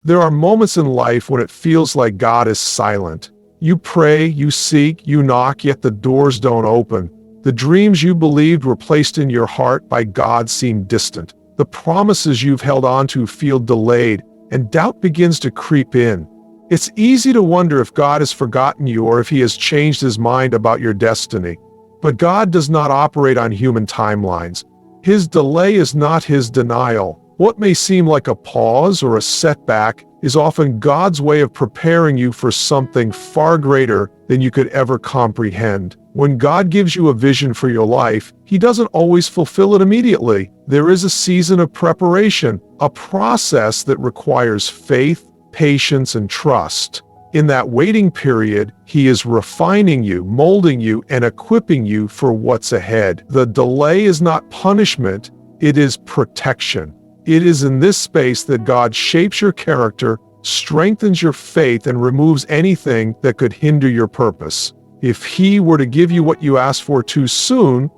There are moments in life when it feels like God is silent. You pray, you seek, you knock, yet the doors don't open. The dreams you believed were placed in your heart by God seem distant. The promises you've held on to feel delayed, and doubt begins to creep in. It's easy to wonder if God has forgotten you or if he has changed his mind about your destiny. But God does not operate on human timelines. His delay is not his denial. What may seem like a pause or a setback is often God's way of preparing you for something far greater than you could ever comprehend. When God gives you a vision for your life, he doesn't always fulfill it immediately. There is a season of preparation, a process that requires faith, patience, and trust. In that waiting period, he is refining you, molding you, and equipping you for what's ahead. The delay is not punishment, it is protection. It is in this space that God shapes your character, strengthens your faith, and removes anything that could hinder your purpose. If he were to give you what you asked for too soon,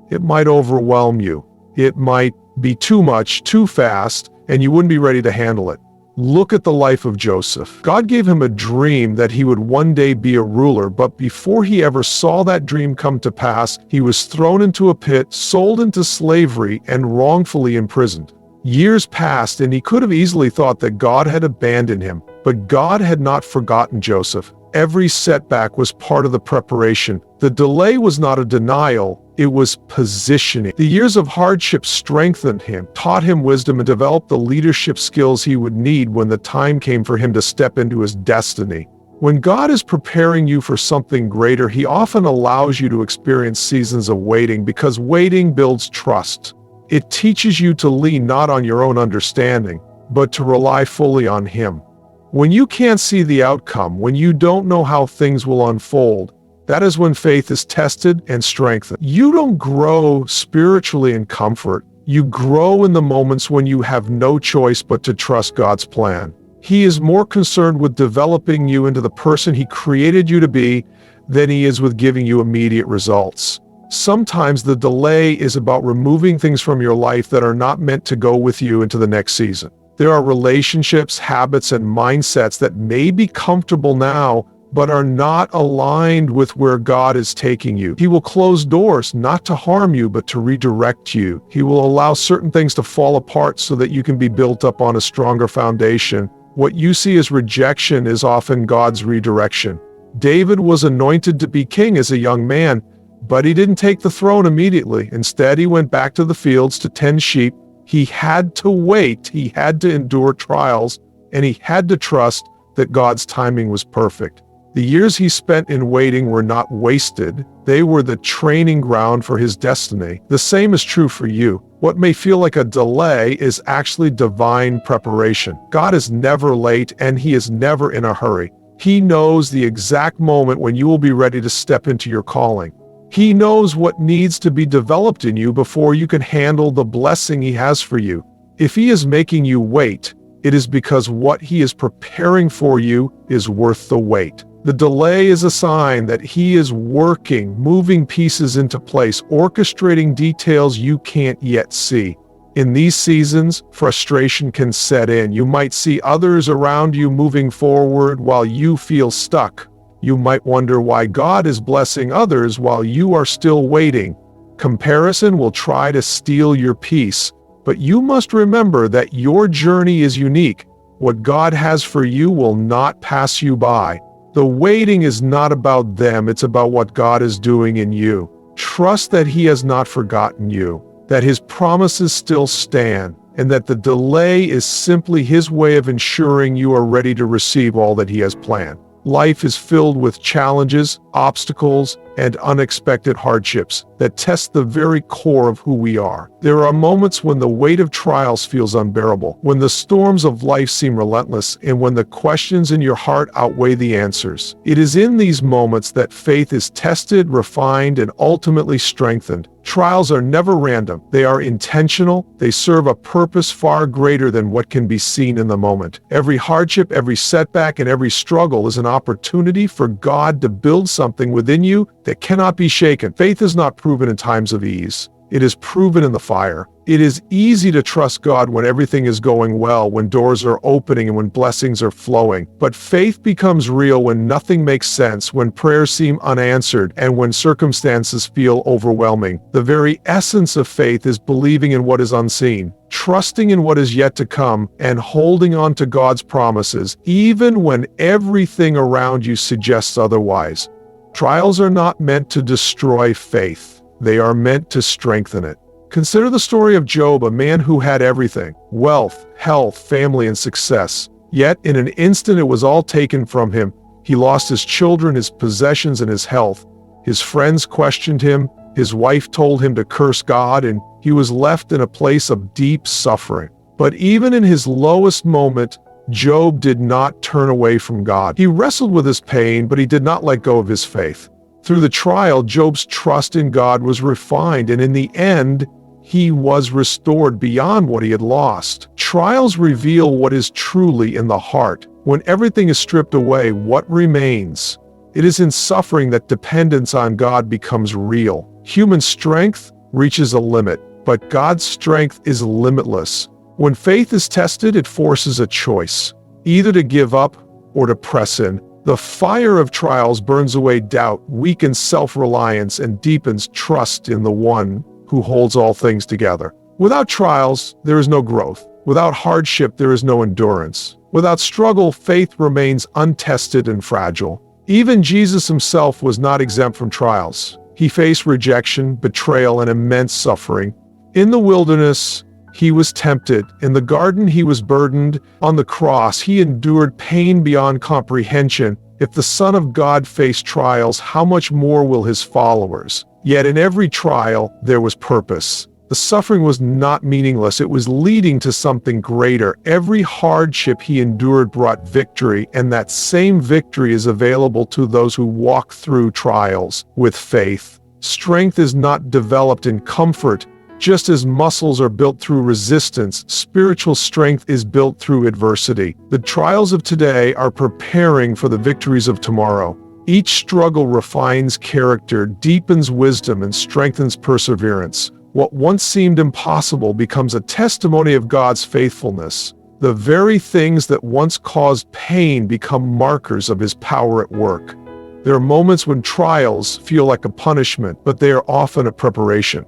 it might overwhelm you. It might be too much, too fast, and you wouldn't be ready to handle it. Look at the life of Joseph. God gave him a dream that he would one day be a ruler, but before he ever saw that dream come to pass, he was thrown into a pit, sold into slavery, and wrongfully imprisoned. Years passed, and he could have easily thought that God had abandoned him, but God had not forgotten Joseph. Every setback was part of the preparation. The delay was not a denial, it was positioning. The years of hardship strengthened him, taught him wisdom, and developed the leadership skills he would need when the time came for him to step into his destiny. When God is preparing you for something greater, he often allows you to experience seasons of waiting because waiting builds trust. It teaches you to lean not on your own understanding, but to rely fully on him. When you can't see the outcome, when you don't know how things will unfold, that is when faith is tested and strengthened. You don't grow spiritually in comfort. You grow in the moments when you have no choice but to trust God's plan. He is more concerned with developing you into the person he created you to be than he is with giving you immediate results. Sometimes the delay is about removing things from your life that are not meant to go with you into the next season. There are relationships, habits, and mindsets that may be comfortable now, but are not aligned with where God is taking you. He will close doors, not to harm you, but to redirect you. He will allow certain things to fall apart so that you can be built up on a stronger foundation. What you see as rejection is often God's redirection. David was anointed to be king as a young man, but he didn't take the throne immediately. Instead, he went back to the fields to tend sheep. He had to wait, he had to endure trials, and he had to trust that God's timing was perfect. The years he spent in waiting were not wasted. They were the training ground for his destiny. The same is true for you. What may feel like a delay is actually divine preparation. God is never late, and he is never in a hurry. He knows the exact moment when you will be ready to step into your calling. He knows what needs to be developed in you before you can handle the blessing he has for you. If he is making you wait, it is because what he is preparing for you is worth the wait. The delay is a sign that he is working, moving pieces into place, orchestrating details you can't yet see. In these seasons, frustration can set in. You might see others around you moving forward while you feel stuck. You might wonder why God is blessing others while you are still waiting. Comparison will try to steal your peace, but you must remember that your journey is unique. What God has for you will not pass you by. The waiting is not about them, it's about what God is doing in you. Trust that he has not forgotten you, that his promises still stand, and that the delay is simply his way of ensuring you are ready to receive all that he has planned. Life is filled with challenges, obstacles, and unexpected hardships that test the very core of who we are. There are moments when the weight of trials feels unbearable, when the storms of life seem relentless, and when the questions in your heart outweigh the answers. It is in these moments that faith is tested, refined, and ultimately strengthened. Trials are never random. They are intentional. They serve a purpose far greater than what can be seen in the moment. Every hardship, every setback, and every struggle is an opportunity for God to build something within you that cannot be shaken. Faith is not proven in times of ease. It is proven in the fire. It is easy to trust God when everything is going well, when doors are opening and when blessings are flowing. But faith becomes real when nothing makes sense, when prayers seem unanswered, and when circumstances feel overwhelming. The very essence of faith is believing in what is unseen, trusting in what is yet to come, and holding on to God's promises, even when everything around you suggests otherwise. Trials are not meant to destroy faith. They are meant to strengthen it. Consider the story of Job, a man who had everything: wealth, health, family, and success. Yet, in an instant, it was all taken from him. He lost his children, his possessions, and his health. His friends questioned him. His wife told him to curse God, and he was left in a place of deep suffering. But even in his lowest moment, Job did not turn away from God. He wrestled with his pain, but he did not let go of his faith. Through the trial, Job's trust in God was refined, and in the end, he was restored beyond what he had lost. Trials reveal what is truly in the heart. When everything is stripped away, what remains? It is in suffering that dependence on God becomes real. Human strength reaches a limit, but God's strength is limitless. When faith is tested, it forces a choice, either to give up or to press in. The fire of trials burns away doubt, weakens self-reliance, and deepens trust in the one who holds all things together. Without trials, there is no growth. Without hardship, there is no endurance. Without struggle, faith remains untested and fragile. Even Jesus himself was not exempt from trials. He faced rejection, betrayal, and immense suffering. In the wilderness, he was tempted. In the garden, he was burdened. On the cross, he endured pain beyond comprehension. If the Son of God faced trials, how much more will his followers? Yet in every trial, there was purpose. The suffering was not meaningless. It was leading to something greater. Every hardship he endured brought victory, and that same victory is available to those who walk through trials with faith. Strength is not developed in comfort. Just as muscles are built through resistance, spiritual strength is built through adversity. The trials of today are preparing for the victories of tomorrow. Each struggle refines character, deepens wisdom, and strengthens perseverance. What once seemed impossible becomes a testimony of God's faithfulness. The very things that once caused pain become markers of His power at work. There are moments when trials feel like a punishment, but they are often a preparation.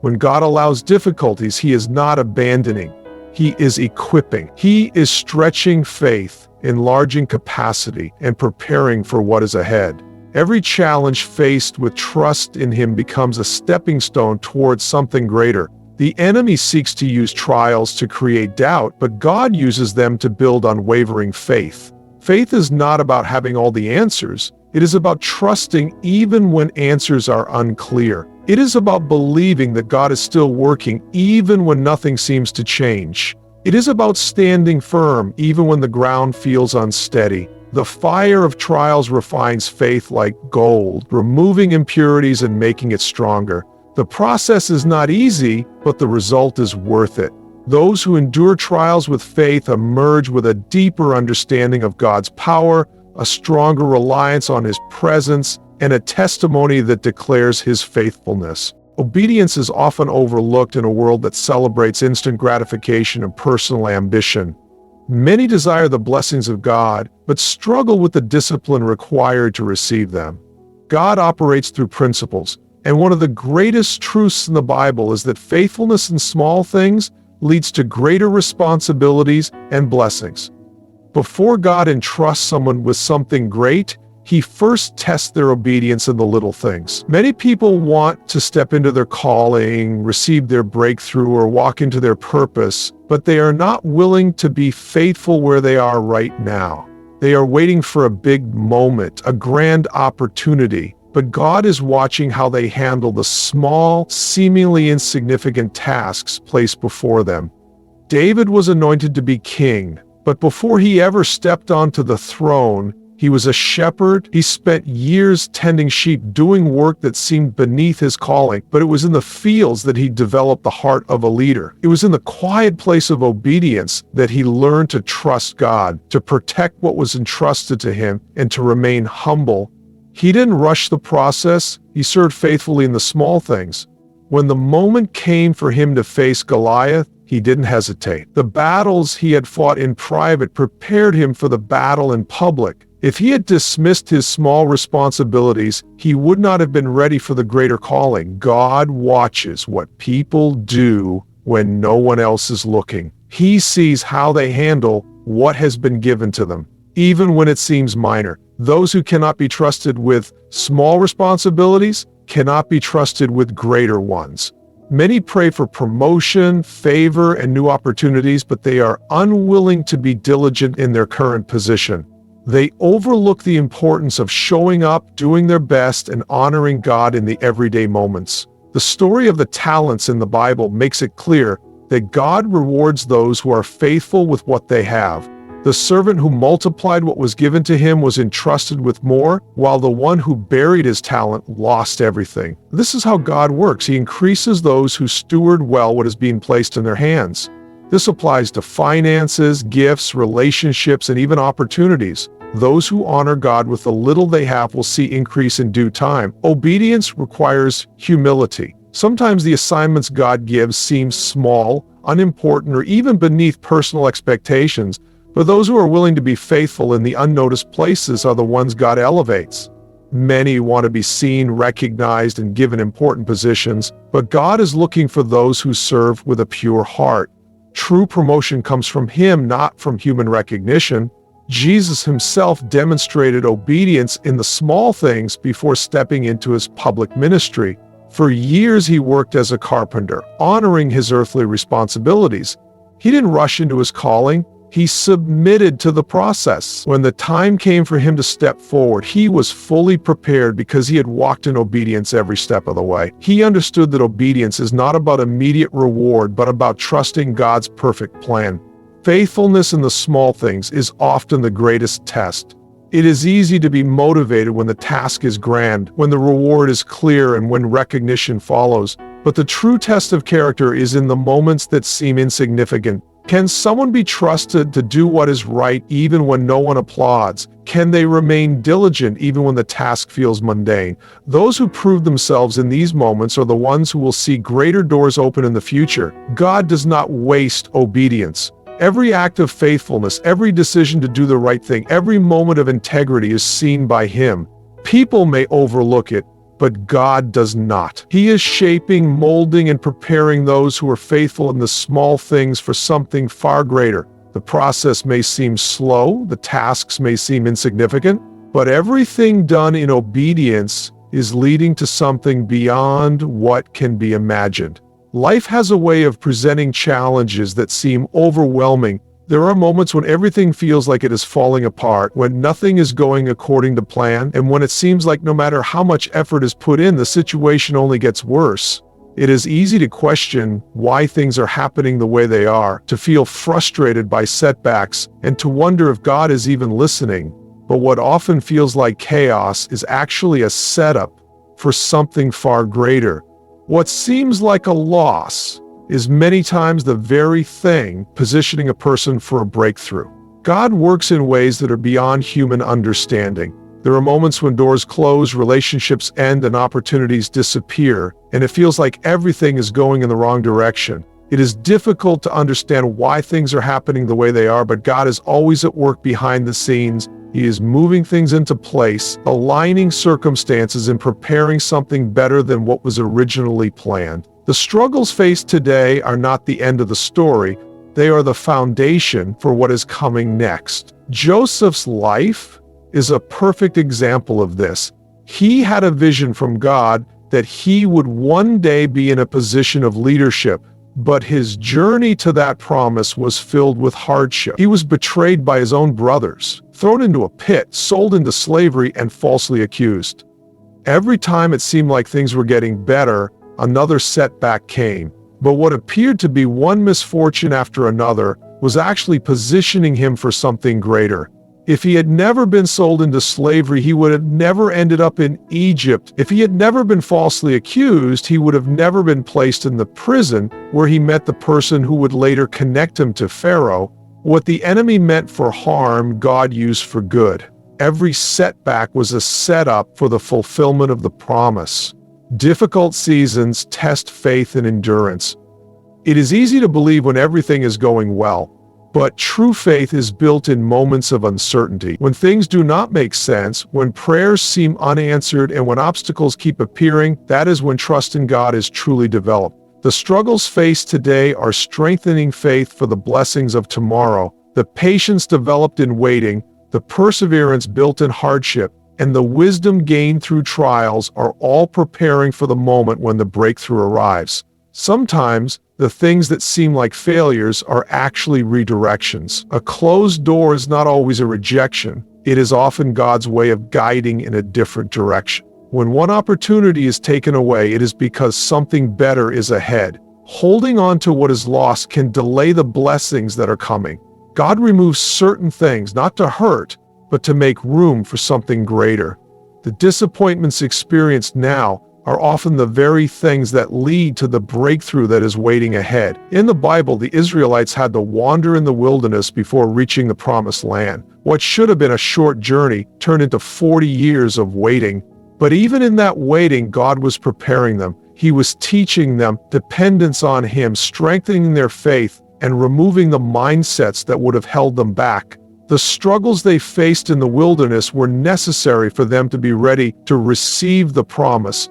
When God allows difficulties, He is not abandoning. He is equipping. He is stretching faith, enlarging capacity, and preparing for what is ahead. Every challenge faced with trust in Him becomes a stepping stone towards something greater. The enemy seeks to use trials to create doubt, but God uses them to build unwavering faith. Faith is not about having all the answers. It is about trusting even when answers are unclear. It is about believing that God is still working even when nothing seems to change. It is about standing firm even when the ground feels unsteady. The fire of trials refines faith like gold, removing impurities and making it stronger. The process is not easy, but the result is worth it. Those who endure trials with faith emerge with a deeper understanding of God's power, a stronger reliance on His presence, and a testimony that declares His faithfulness. Obedience is often overlooked in a world that celebrates instant gratification and personal ambition. Many desire the blessings of God, but struggle with the discipline required to receive them. God operates through principles, and one of the greatest truths in the Bible is that faithfulness in small things leads to greater responsibilities and blessings. Before God entrusts someone with something great, He first tests their obedience in the little things. Many people want to step into their calling, receive their breakthrough, or walk into their purpose, but they are not willing to be faithful where they are right now. They are waiting for a big moment, a grand opportunity, but God is watching how they handle the small, seemingly insignificant tasks placed before them. David was anointed to be king, but before he ever stepped onto the throne, he was a shepherd. He spent years tending sheep, doing work that seemed beneath his calling, but it was in the fields that he developed the heart of a leader. It was in the quiet place of obedience that he learned to trust God, to protect what was entrusted to him, and to remain humble. He didn't rush the process. He served faithfully in the small things. When the moment came for him to face Goliath, he didn't hesitate. The battles he had fought in private prepared him for the battle in public. If he had dismissed his small responsibilities, he would not have been ready for the greater calling. God watches what people do when no one else is looking. He sees how they handle what has been given to them, even when it seems minor. Those who cannot be trusted with small responsibilities cannot be trusted with greater ones. Many pray for promotion, favor, and new opportunities, but they are unwilling to be diligent in their current position. They overlook the importance of showing up, doing their best, and honoring God in the everyday moments. The story of the talents in the Bible makes it clear that God rewards those who are faithful with what they have. The servant who multiplied what was given to him was entrusted with more, while the one who buried his talent lost everything. This is how God works. He increases those who steward well what is being placed in their hands. This applies to finances, gifts, relationships, and even opportunities. Those who honor God with the little they have will see increase in due time. Obedience requires humility. Sometimes the assignments God gives seem small, unimportant, or even beneath personal expectations, but those who are willing to be faithful in the unnoticed places are the ones God elevates. Many want to be seen, recognized, and given important positions, but God is looking for those who serve with a pure heart. True promotion comes from Him, not from human recognition. Jesus himself demonstrated obedience in the small things before stepping into his public ministry. For years he worked as a carpenter, honoring his earthly responsibilities. He didn't rush into his calling. He submitted to the process. When the time came for him to step forward, he was fully prepared because he had walked in obedience every step of the way. He understood that obedience is not about immediate reward, but about trusting God's perfect plan. Faithfulness in the small things is often the greatest test. It is easy to be motivated when the task is grand, when the reward is clear, and when recognition follows. But the true test of character is in the moments that seem insignificant. Can someone be trusted to do what is right even when no one applauds? Can they remain diligent even when the task feels mundane? Those who prove themselves in these moments are the ones who will see greater doors open in the future. God does not waste obedience. Every act of faithfulness, every decision to do the right thing, every moment of integrity is seen by Him. People may overlook it, but God does not. He is shaping, molding, and preparing those who are faithful in the small things for something far greater. The process may seem slow, the tasks may seem insignificant, but everything done in obedience is leading to something beyond what can be imagined. Life has a way of presenting challenges that seem overwhelming. There are moments when everything feels like it is falling apart, when nothing is going according to plan, and when it seems like no matter how much effort is put in, the situation only gets worse. It is easy to question why things are happening the way they are, to feel frustrated by setbacks, and to wonder if God is even listening. But what often feels like chaos is actually a setup for something far greater. What seems like a loss is many times the very thing positioning a person for a breakthrough. God works in ways that are beyond human understanding. There are moments when doors close, relationships end, and opportunities disappear, and it feels like everything is going in the wrong direction. It is difficult to understand why things are happening the way they are, but God is always at work behind the scenes. He is moving things into place, aligning circumstances, and preparing something better than what was originally planned. The struggles faced today are not the end of the story. They are the foundation for what is coming next. Joseph's life is a perfect example of this. He had a vision from God that he would one day be in a position of leadership, but his journey to that promise was filled with hardship. He was betrayed by his own brothers, thrown into a pit, sold into slavery, and falsely accused. Every time it seemed like things were getting better, another setback came. But what appeared to be one misfortune after another was actually positioning him for something greater. If he had never been sold into slavery, he would have never ended up in Egypt. If he had never been falsely accused, he would have never been placed in the prison where he met the person who would later connect him to Pharaoh. What the enemy meant for harm, God used for good. Every setback was a setup for the fulfillment of the promise. Difficult seasons test faith and endurance. It is easy to believe when everything is going well, but true faith is built in moments of uncertainty. When things do not make sense, when prayers seem unanswered, and when obstacles keep appearing, that is when trust in God is truly developed. The struggles faced today are strengthening faith for the blessings of tomorrow. The patience developed in waiting, the perseverance built in hardship, and the wisdom gained through trials are all preparing for the moment when the breakthrough arrives. Sometimes, the things that seem like failures are actually redirections. A closed door is not always a rejection. It is often God's way of guiding in a different direction. When one opportunity is taken away, it is because something better is ahead. Holding on to what is lost can delay the blessings that are coming. God removes certain things not to hurt, but to make room for something greater. The disappointments experienced now are often the very things that lead to the breakthrough that is waiting ahead. In the Bible, the Israelites had to wander in the wilderness before reaching the promised land. What should have been a short journey turned into 40 years of waiting. But even in that waiting, God was preparing them. He was teaching them dependence on Him, strengthening their faith, and removing the mindsets that would have held them back. The struggles they faced in the wilderness were necessary for them to be ready to receive the promise.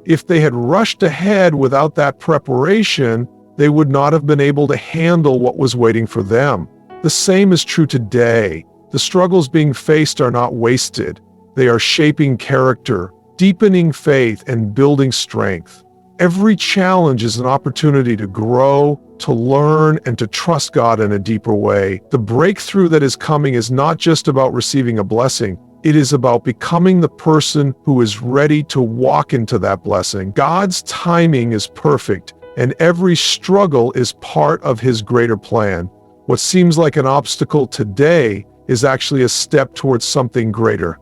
If they had rushed ahead without that preparation, they would not have been able to handle what was waiting for them. The same is true today. The struggles being faced are not wasted. They are shaping character, deepening faith, and building strength. Every challenge is an opportunity to grow, to learn, and to trust God in a deeper way. The breakthrough that is coming is not just about receiving a blessing. It is about becoming the person who is ready to walk into that blessing. God's timing is perfect, and every struggle is part of His greater plan. What seems like an obstacle today is actually a step towards something greater.